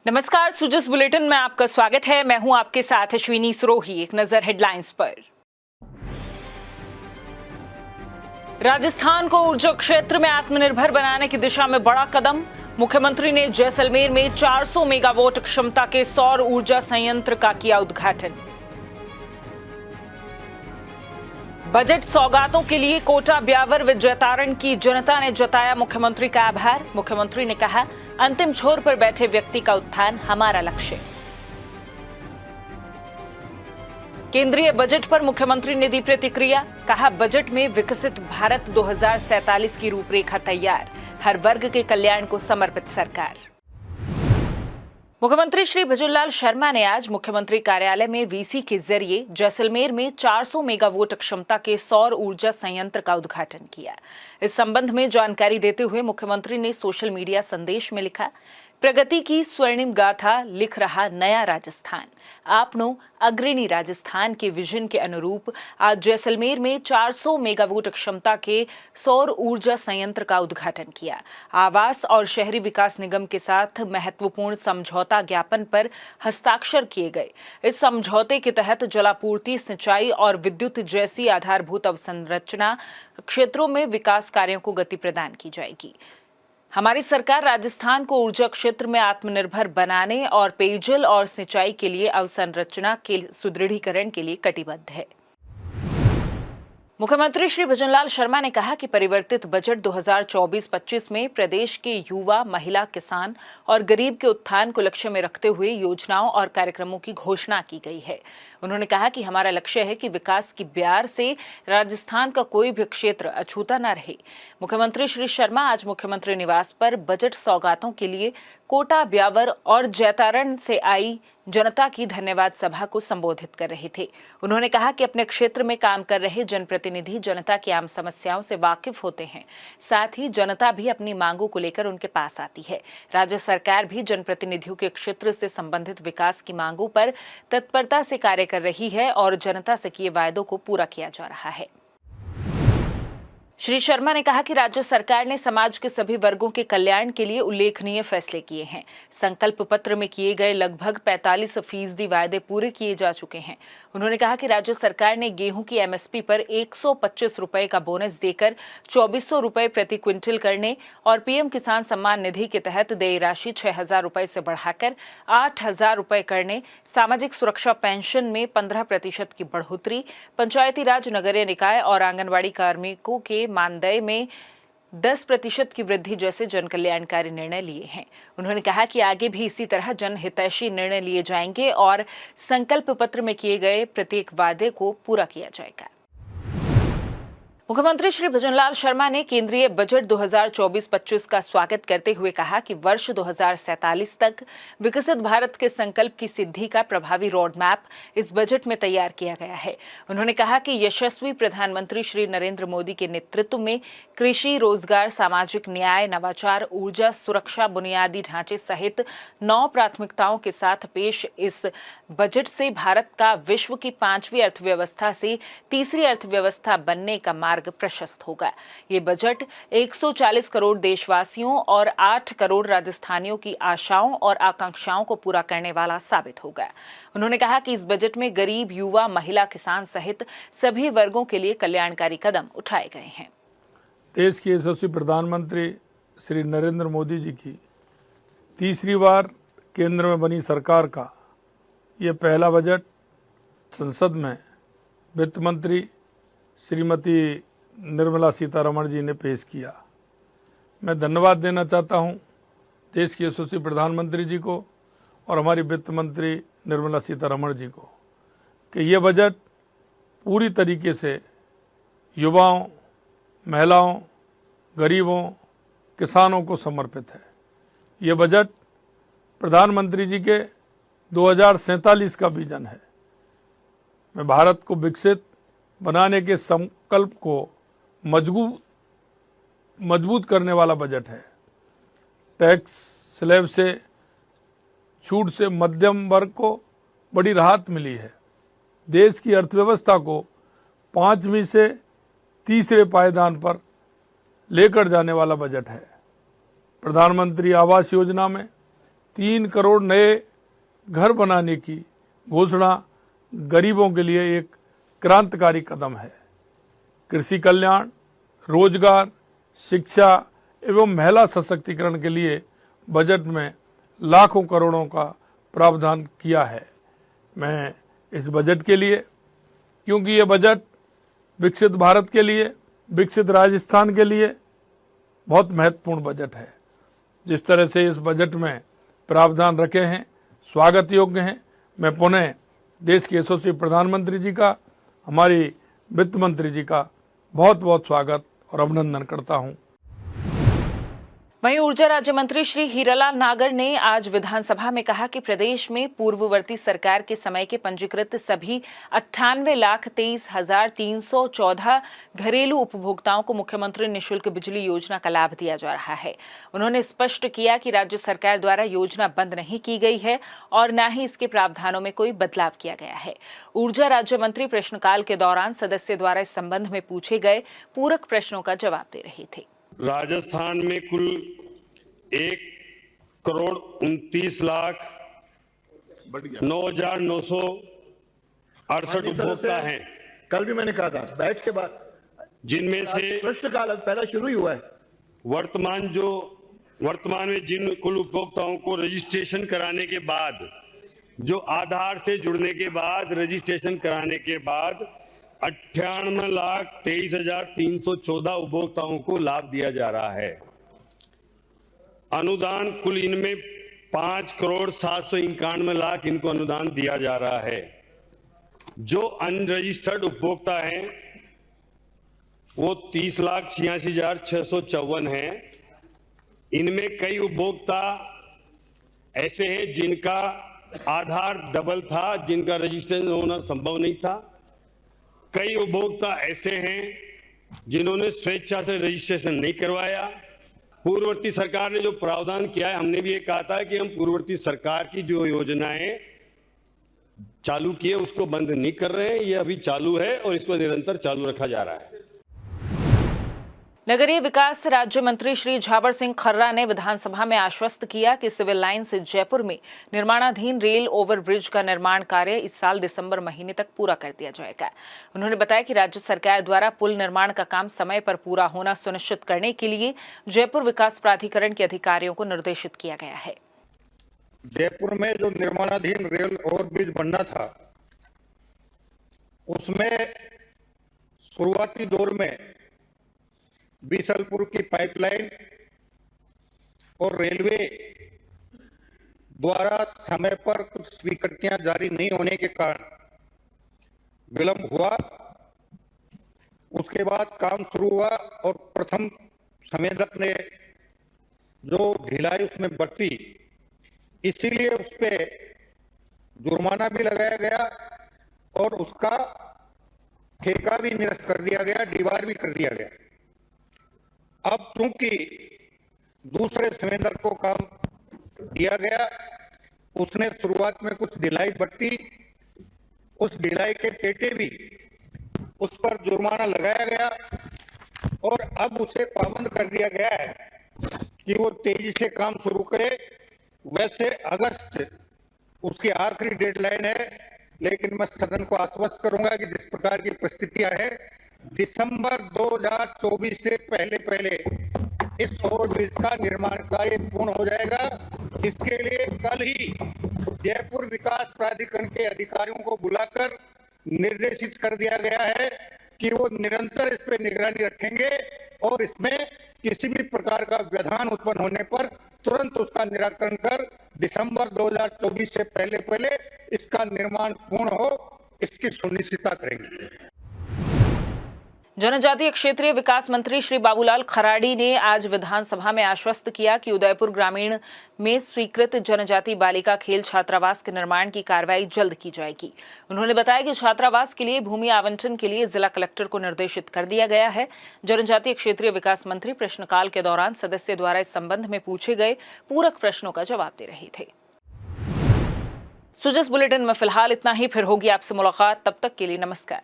नमस्कार, सुजस बुलेटिन में आपका स्वागत है। मैं हूं आपके साथ अश्विनी सरोही। एक नजर हेडलाइंस पर। राजस्थान को ऊर्जा क्षेत्र में आत्मनिर्भर बनाने की दिशा में बड़ा कदम। मुख्यमंत्री ने जैसलमेर में 400 मेगावाट क्षमता के सौर ऊर्जा संयंत्र का किया उद्घाटन। बजट सौगातों के लिए कोटा, ब्यावर व जैतारण की जनता ने जताया मुख्यमंत्री का आभार। मुख्यमंत्री ने कहा, अंतिम छोर पर बैठे व्यक्ति का उत्थान हमारा लक्ष्य। केंद्रीय बजट पर मुख्यमंत्री ने दी प्रतिक्रिया। कहा, बजट में विकसित भारत 2047 की रूपरेखा तैयार, हर वर्ग के कल्याण को समर्पित सरकार। मुख्यमंत्री श्री भजनलाल शर्मा ने आज मुख्यमंत्री कार्यालय में वीसी के जरिए जैसलमेर में 400 मेगावाट क्षमता के सौर ऊर्जा संयंत्र का उद्घाटन किया। इस संबंध में जानकारी देते हुए मुख्यमंत्री ने सोशल मीडिया संदेश में लिखा, प्रगति की स्वर्णिम गाथा लिख रहा नया राजस्थान। आपनो अग्रणी राजस्थान के विजन के अनुरूप आज जैसलमेर में 400 मेगावाट क्षमता के सौर ऊर्जा संयंत्र का उद्घाटन किया। आवास और शहरी विकास निगम के साथ महत्वपूर्ण समझौता ज्ञापन पर हस्ताक्षर किए गए। इस समझौते के तहत जलापूर्ति, सिंचाई और विद्युत जैसी आधारभूत अवसंरचना क्षेत्रों में विकास कार्यों को गति प्रदान की जाएगी। हमारी सरकार राजस्थान को ऊर्जा क्षेत्र में आत्मनिर्भर बनाने और पेयजल और सिंचाई के लिए अवसंरचना के सुदृढ़ीकरण के लिए कटिबद्ध है। मुख्यमंत्री श्री भजनलाल शर्मा ने कहा कि परिवर्तित बजट 2024-25 में प्रदेश के युवा, महिला, किसान और गरीब के उत्थान को लक्ष्य में रखते हुए योजनाओं और कार्यक्रमों की घोषणा की गई है। उन्होंने कहा कि हमारा लक्ष्य है कि विकास की ब्यार से राजस्थान का कोई भी क्षेत्र अछूता न रहे। मुख्यमंत्री श्री शर्मा आज मुख्यमंत्री निवास पर बजट सौगातों के लिए कोटा, ब्यावर और जैतारण से आई जनता की धन्यवाद सभा को संबोधित कर रहे थे। उन्होंने कहा कि अपने क्षेत्र में काम कर रहे जनप्रतिनिधि जनता की आम समस्याओं से वाकिफ होते हैं, साथ ही जनता भी अपनी मांगों को लेकर उनके पास आती है। राज्य सरकार भी जनप्रतिनिधियों के क्षेत्र से संबंधित विकास की मांगों पर तत्परता से कार्य कर रही है और जनता से किए वायदों को पूरा किया जा रहा है। श्री शर्मा ने कहा कि राज्य सरकार ने समाज के सभी वर्गों के कल्याण के लिए उल्लेखनीय फैसले किए हैं। संकल्प पत्र में किए गए लगभग 45% वायदे पूरे किए जा चुके हैं। उन्होंने कहा कि राज्य सरकार ने गेहूं की एमएसपी पर 125 रुपए का बोनस देकर 2400 रुपए प्रति क्विंटल करने और पीएम किसान सम्मान निधि के तहत देय राशि 6000 रुपए से बढ़ाकर 8000 रुपए करने, सामाजिक सुरक्षा पेंशन में 15% की बढ़ोतरी, पंचायती राज, नगरीय निकाय और आंगनबाड़ी कार्मिकों के मानदेय में 10% की वृद्धि जैसे जन कल्याणकारी निर्णय लिए हैं। उन्होंने कहा कि आगे भी इसी तरह जनहितैषी निर्णय लिए जाएंगे और संकल्प पत्र में किए गए प्रत्येक वादे को पूरा किया जाएगा। मुख्यमंत्री श्री भजनलाल शर्मा ने केंद्रीय बजट 2024-25 का स्वागत करते हुए कहा कि वर्ष 2047 तक विकसित भारत के संकल्प की सिद्धि का प्रभावी रोड मैप इस बजट में तैयार किया गया है। उन्होंने कहा कि यशस्वी प्रधानमंत्री श्री नरेंद्र मोदी के नेतृत्व में कृषि, रोजगार, सामाजिक न्याय, नवाचार, ऊर्जा, सुरक्षा, बुनियादी ढांचे सहित 9 प्राथमिकताओं के साथ पेश इस बजट से भारत का विश्व की 5वीं अर्थव्यवस्था से तीसरी अर्थव्यवस्था बनने का मार्ग प्रशस्त होगा। ये बजट 140 करोड़ देशवासियों और 8 करोड़ राजस्थानियों की आशाओं और आकांक्षाओं को पूरा करने वाला साबित होगा। उन्होंने कहा कि इस बजट में गरीब, युवा, महिला, किसान सहित सभी वर्गों के लिए कल्याणकारी कदम उठाए गए हैं। देश के यशस्वी प्रधानमंत्री श्री नरेंद्र मोदी जी की तीसरी बार केंद्र में बनी सरकार का ये पहला बजट संसद में वित्त मंत्री श्रीमती निर्मला सीतारमण जी ने पेश किया। मैं धन्यवाद देना चाहता हूं देश के यशस्वी प्रधानमंत्री जी को और हमारी वित्त मंत्री निर्मला सीतारमण जी को कि ये बजट पूरी तरीके से युवाओं, महिलाओं, गरीबों, किसानों को समर्पित है। ये बजट प्रधानमंत्री जी के 2047 का विजन है। मैं भारत को विकसित बनाने के संकल्प को मजबूत करने वाला बजट है। टैक्स स्लैब से छूट से मध्यम वर्ग को बड़ी राहत मिली है। देश की अर्थव्यवस्था को 5वीं से तीसरे पायदान पर लेकर जाने वाला बजट है। प्रधानमंत्री आवास योजना में 3 करोड़ नए घर बनाने की घोषणा गरीबों के लिए एक क्रांतिकारी कदम है। कृषि कल्याण, रोजगार, शिक्षा एवं महिला सशक्तिकरण के लिए बजट में लाखों करोड़ों का प्रावधान किया है। मैं इस बजट के लिए, क्योंकि ये बजट विकसित भारत के लिए, विकसित राजस्थान के लिए बहुत महत्वपूर्ण बजट है। जिस तरह से इस बजट में प्रावधान रखे हैं स्वागत योग्य हैं। मैं पुनः देश के यशस्वी प्रधानमंत्री जी का, हमारी वित्त मंत्री जी का बहुत बहुत स्वागत और अभिनंदन करता हूं। वहीं ऊर्जा राज्य मंत्री श्री हीरालाल नागर ने आज विधानसभा में कहा कि प्रदेश में पूर्ववर्ती सरकार के समय के पंजीकृत सभी 98,23,314 घरेलू उपभोक्ताओं को मुख्यमंत्री निःशुल्क बिजली योजना का लाभ दिया जा रहा है। उन्होंने स्पष्ट किया कि राज्य सरकार द्वारा योजना बंद नहीं की गई है और न ही इसके प्रावधानों में कोई बदलाव किया गया है। ऊर्जा राज्य मंत्री प्रश्नकाल के दौरान सदस्य द्वारा इस संबंध में पूछे गए पूरक प्रश्नों का जवाब दे रहे थे। राजस्थान में कुल 1,29,968 उपभोक्ता हैं। कल भी मैंने कहा था बैठ के बाद, जिनमें से प्रश्नकाल पहला शुरू ही हुआ है। वर्तमान में जिन कुल उपभोक्ताओं को रजिस्ट्रेशन कराने के बाद, जो आधार से जुड़ने के बाद रजिस्ट्रेशन कराने के बाद 98,23,314 उपभोक्ताओं को लाभ दिया जा रहा है। अनुदान कुल इनमें 5,791,00,000 इनको अनुदान दिया जा रहा है। जो अनरजिस्टर्ड उपभोक्ता हैं वो 30,86,654 हैं। इनमें कई उपभोक्ता ऐसे हैं जिनका आधार डबल था, जिनका रजिस्ट्रेशन होना संभव नहीं था। कई उपभोक्ता ऐसे हैं जिन्होंने स्वेच्छा से रजिस्ट्रेशन नहीं करवाया। पूर्ववर्ती सरकार ने जो प्रावधान किया है, हमने भी ये कहा था कि हम पूर्ववर्ती सरकार की जो योजनाएं चालू किए उसको बंद नहीं कर रहे हैं। ये अभी चालू है और इसको निरंतर चालू रखा जा रहा है। नगरीय विकास राज्य मंत्री श्री झावर सिंह खर्रा ने विधानसभा में आश्वस्त किया कि सिविल लाइन से जयपुर में निर्माणाधीन रेल ओवरब्रिज का निर्माण कार्य इस साल दिसंबर महीने तक पूरा कर दिया जाएगा। उन्होंने बताया कि राज्य सरकार द्वारा पुल निर्माण का काम समय पर पूरा होना सुनिश्चित करने के लिए जयपुर विकास प्राधिकरण के अधिकारियों को निर्देशित किया गया है। जयपुर में जो निर्माणाधीन रेल ओवरब्रिज बनना था, उसमें शुरुआती दौर में बीसलपुर की पाइपलाइन और रेलवे द्वारा समय पर कुछ स्वीकृतियां जारी नहीं होने के कारण विलंब हुआ। उसके बाद काम शुरू हुआ और प्रथम संवेदक ने जो ढिलाई उसमें बरती, इसीलिए उस पे जुर्माना भी लगाया गया और उसका ठेका भी निरस्त कर दिया गया, डीवार भी कर दिया गया। अब चूंकि दूसरे संवेदक को काम दिया गया, उसने शुरुआत में कुछ ढिलाई बरती, उस ढिलाई के पेटे भी उस पर जुर्माना लगाया गया और अब उसे पाबंद कर दिया गया है कि वो तेजी से काम शुरू करे। वैसे अगस्त उसकी आखिरी डेडलाइन है, लेकिन मैं सदन को आश्वस्त करूंगा कि जिस प्रकार की परिस्थितियां हैं, दिसंबर 2024 से पहले इस ओवरब्रिज का निर्माण कार्य पूर्ण हो जाएगा। इसके लिए कल ही जयपुर विकास प्राधिकरण के अधिकारियों को बुलाकर निर्देशित कर दिया गया है कि वो निरंतर इस पर निगरानी रखेंगे और इसमें किसी भी प्रकार का व्यवधान उत्पन्न होने पर तुरंत उसका निराकरण कर दिसंबर 2024 से पहले इसका निर्माण पूर्ण हो, इसकी सुनिश्चितता करेंगे। जनजातीय क्षेत्रीय विकास मंत्री श्री बाबूलाल खराड़ी ने आज विधानसभा में आश्वस्त किया कि उदयपुर ग्रामीण में स्वीकृत जनजाति बालिका खेल छात्रावास के निर्माण की कार्रवाई जल्द की जाएगी। उन्होंने बताया कि छात्रावास के लिए भूमि आवंटन के लिए जिला कलेक्टर को निर्देशित कर दिया गया है। जनजातीय क्षेत्रीय विकास मंत्री प्रश्नकाल के दौरान सदस्य द्वारा इस संबंध में पूछे गए पूरक प्रश्नों का जवाब दे रहे थे। सुजस बुलेटिन में फिलहाल इतना ही, फिर होगी आपसे मुलाकात। तब तक के लिए नमस्कार।